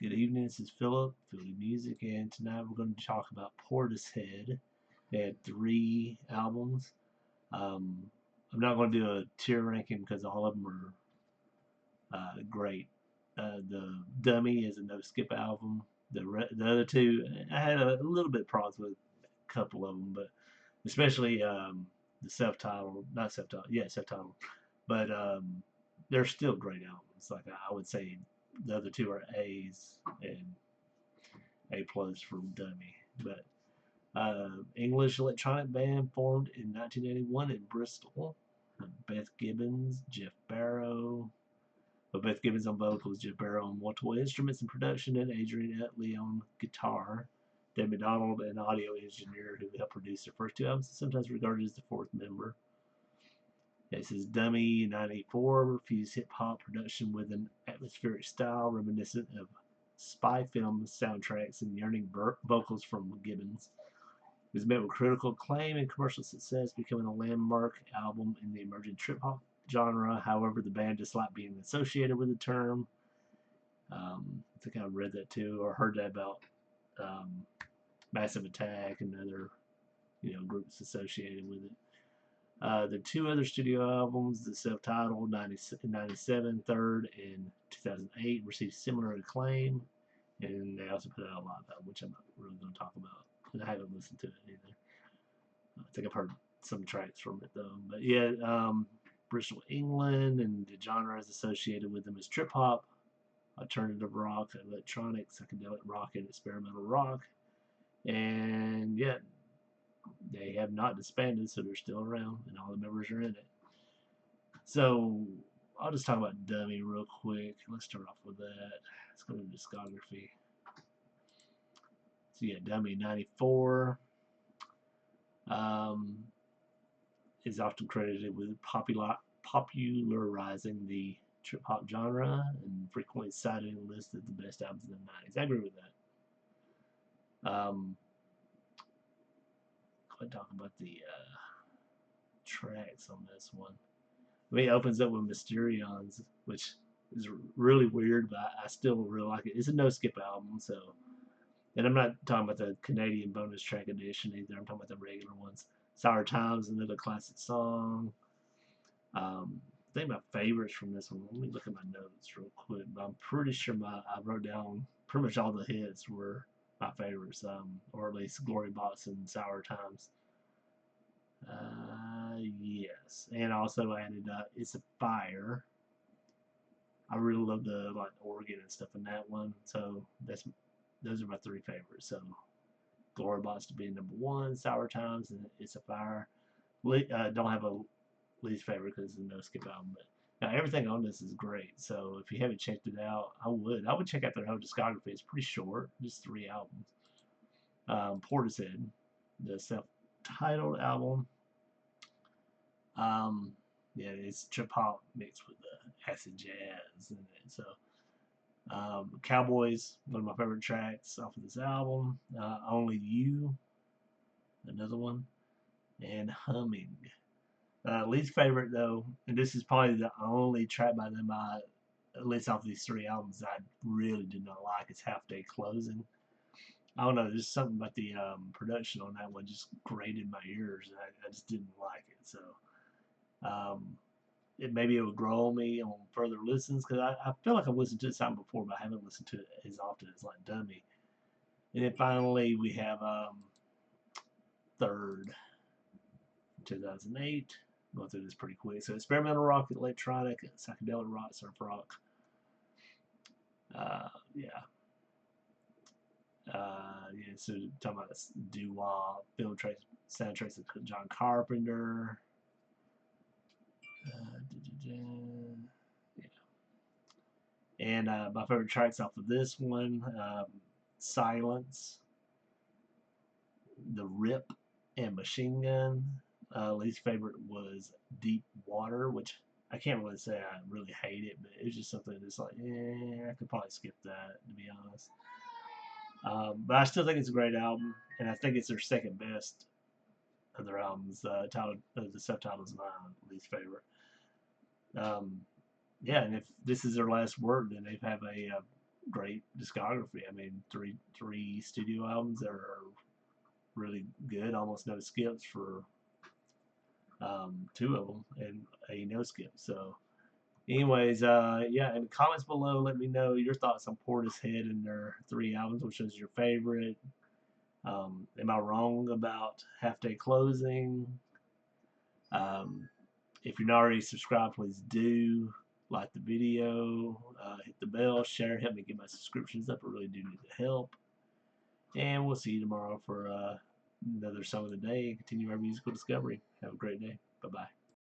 Good evening, this is Philip, Philly Music, and tonight we're going to talk about Portishead. They had three albums. Um, I'm not going to do a tier ranking because all of them are great. The Dummy is a no skip album. The other two, I had a little bit of problems with a couple of them, but especially the self-titled, not self-titled, yeah, self-titled, but they're still great albums. Like I would say, the other two are A's and A plus from Dummy. But English electronic band formed in 1981 in Bristol. Beth Gibbons, Jeff Barrow. Well, Beth Gibbons on vocals, Jeff Barrow on multiple instruments and production, and Adrian Utley on guitar. Dave McDonald, an audio engineer who helped produce their first two albums, sometimes regarded as the fourth member. This is Dummy 94, fused hip hop production with an atmospheric style reminiscent of spy film soundtracks and yearning vocals from Gibbons. It was met with critical acclaim and commercial success, becoming a landmark album in the emerging trip hop genre. However, the band disliked being associated with the term. I think I read that too, or heard that about Massive Attack and other groups associated with it. The two other studio albums, the self-titled 97, third, and 2008, received similar acclaim, and they also put out a live album, which I'm not really going to talk about, and I haven't listened to it either. I think I've heard some tracks from it though. But yeah, Bristol, England, and the genres associated with them is trip hop, alternative rock, electronic, psychedelic rock, and experimental rock. And yeah, they have not disbanded, so they're still around, and all the members are in it. So I'll just talk about Dummy real quick. Let's start off with that. Let's go to discography. So yeah, Dummy 94 is often credited with popularizing the trip hop genre and frequently cited in lists of the best albums of the 90s. I agree with that. Go ahead and talk about the tracks on this one. I mean, it opens up with Mysterions, which is really weird, but I still really like it. It's a no skip album, so. And I'm not talking about the Canadian bonus track edition either. I'm talking about the regular ones. Sour Times, another classic song. I think my favorites from this one. Let me look at my notes real quick. But I'm pretty sure I wrote down pretty much all the hits were my favorites, or at least Glory Box and Sour Times. Yes, and also added It's a Fire. I really love the organ and stuff in that one. So those are my three favorites. So Glory Box to be number one, Sour Times, and It's a Fire. Don't have a least favorite because it's a no skip album, but now everything on this is great. So if you haven't checked it out, I would check out their whole discography. It's pretty short, just three albums. Portishead, the self-titled album. Yeah, it's trip hop mixed with acid jazz in it. So Cowboys, one of my favorite tracks off of this album. Only You, another one, and Humming. Least favorite though, and this is probably the only track by them at least off these three albums I really did not like, is Half Day Closing. I don't know, there's something about the production on that one just grated my ears, and I just didn't like it. So um, maybe it would grow on me on further listens, because I feel like I've listened to this album before, but I haven't listened to it as often as like Dummy. And then finally we have Third, 2008. Going through this pretty quick. So experimental rock, electronic, psychedelic rock, surf rock. Yeah. Yeah, so talking about this doo-wop, film soundtracks of John Carpenter. Yeah. And my favorite tracks off of this one, Silence, The Rip, and Machine Gun. Least favorite was Deep Water, which I can't really say I really hate it, but it's just something that's like, I could probably skip that, to be honest. But I still think it's a great album, and I think it's their second best of their albums. The subtitle is my least favorite. Yeah, and if this is their last word, then they have great discography. I mean, three studio albums that are really good, almost no skips for two of them, and a no skip. So, anyways, yeah, in the comments below, let me know your thoughts on Portishead and their three albums. Which is your favorite? Am I wrong about Half Day Closing? Um, if you're not already subscribed, please do like the video, hit the bell, share, help me get my subscriptions up. I really do need the help. And we'll see you tomorrow for another song of the day and continue our musical discovery. Have a great day. Bye bye.